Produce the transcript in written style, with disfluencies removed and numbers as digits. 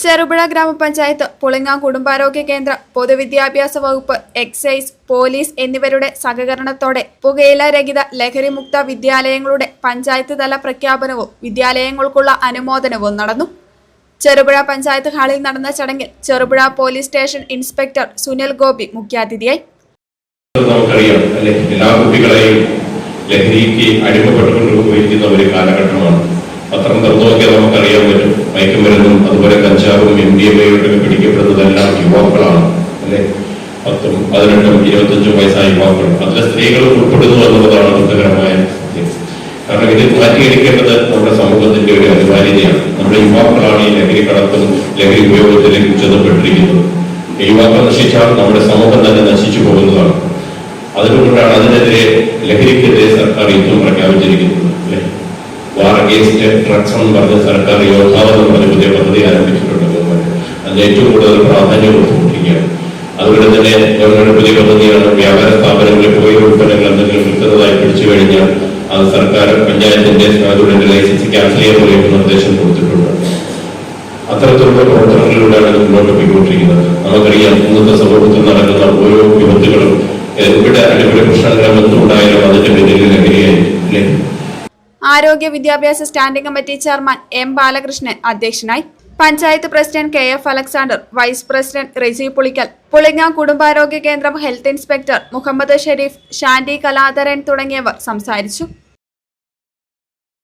ചെറുപുഴ ഗ്രാമപഞ്ചായത്ത്, പുളിങ്ങാം കുടുംബാരോഗ്യ കേന്ദ്രം, പൊതുവിദ്യാഭ്യാസ വകുപ്പ്, എക്സൈസ്, പോലീസ് എന്നിവരുടെ സഹകരണത്തോടെ പുകയില രഹിത ലഹരിമുക്ത വിദ്യാലയങ്ങളുടെ പഞ്ചായത്ത് തല പ്രഖ്യാപനവും വിദ്യാലയങ്ങൾക്കുള്ള അനുമോദനവും നടന്നു. ചെറുപുഴ പഞ്ചായത്ത് ഹാളിൽ നടന്ന ചടങ്ങിൽ Cherupuzha police station inspector Sunil Gopi മുഖ്യാതിഥിയായി. നമുക്കറിയാം അല്ലെ, എല്ലാ കുട്ടികളെയും ലഹരിക്ക് അടിമപ്പെട്ടുകൊണ്ടിരിക്കുന്ന ഒരു കാലഘട്ടമാണ്. പത്രം തുറന്നു നോക്കിയാൽ നമുക്കറിയാൻ പറ്റും, മയക്കുമരുന്നും അതുപോലെ കഞ്ചാവും MDMA പിടിക്കപ്പെടുന്നതെല്ലാം യുവാക്കളാണ് അല്ലെ. 10, 18, 25 വയസ്സായ യുവാക്കൾ, അതിലെ സ്ത്രീകളും ഉൾപ്പെടുന്നു എന്നുള്ളതാണ് ദുഃഖകരമായ സത്യം. കാരണം ഇത് മാറ്റിയെടുക്കേണ്ടത് നമ്മുടെ സമൂഹത്തിന്റെ ഒരു അനിവാര്യതയാണ്. നമ്മുടെ യുവാക്കളാണ് ഈ ലഹരി കടത്തും ലഹരി ഉപയോഗത്തിലേക്ക് ചെന്നപ്പെട്ടിരിക്കുന്നത്. യുവാക്കൾ നശിച്ചാൽ നമ്മുടെ സമൂഹം തന്നെ നശിച്ചു പോകുന്നതാണ്. അതുകൊണ്ടാണ് അതിനെതിരെ ലഹരിക്കെതിരെ സർക്കാർ യുദ്ധം പ്രഖ്യാപിച്ചിരിക്കുന്നത് അല്ലെ. വാർ അഗേൻസ്റ്റ് ഡ്രഗ്സ് എന്ന് പറഞ്ഞ സർക്കാർ യോദ്ധാവ് എന്ന് പറഞ്ഞ പുതിയ പദ്ധതി ആരംഭിച്ചിട്ടുണ്ട് ഗവൺമെന്റ്. അതിന് ഏറ്റവും കൂടുതൽ പ്രാധാന്യം കൊടുത്തുകൊണ്ടിരിക്കുകയാണ്. അതുകൊണ്ട് തന്നെ ഗവൺമെന്റ് പുതിയ പദ്ധതിയാണ്, വ്യാപാര സ്ഥാപനങ്ങളിൽ പുകയില ഉൽപ്പന്നങ്ങൾ എന്തെങ്കിലും വിൽക്കുന്നതായി പിടിച്ചു കഴിഞ്ഞാൽ അത് സർക്കാർ പഞ്ചായത്തിന്റെ ലൈസൻസ് ക്യാൻസൽ ചെയ്യാൻ നിർദ്ദേശം കൊടുത്തിട്ടുണ്ട്. അത്തരത്തിലുള്ള പ്രവർത്തനങ്ങളിലൂടെയാണ് മുന്നോട്ട് പോയിക്കൊണ്ടിരിക്കുന്നത്. നമുക്കറിയാം, ഇന്നത്തെ സമൂഹത്തിൽ നടക്കുന്ന ഓരോ വിപത്തുകളും ഇവിടെ അടിപൊളി പ്രശ്നങ്ങളൊന്നും ഉണ്ടായാലും അതിന്റെ പിന്നിൽ ലഹരിയായില്ലേ. ആരോഗ്യ വിദ്യാഭ്യാസ standing committee chairman M. Balakrishnan അധ്യക്ഷനായി. Panchayat president KF Alexander, vice president Resi Pulickal, Pulingam കുടുംബാരോഗ്യ കേന്ദ്രം ഹെൽത്ത് ഇൻസ്പെക്ടർ മുഹമ്മദ് ഷെരീഫ്, ഷാൻഡി കലാധരൻ തുടങ്ങിയവർ സംസാരിച്ചു.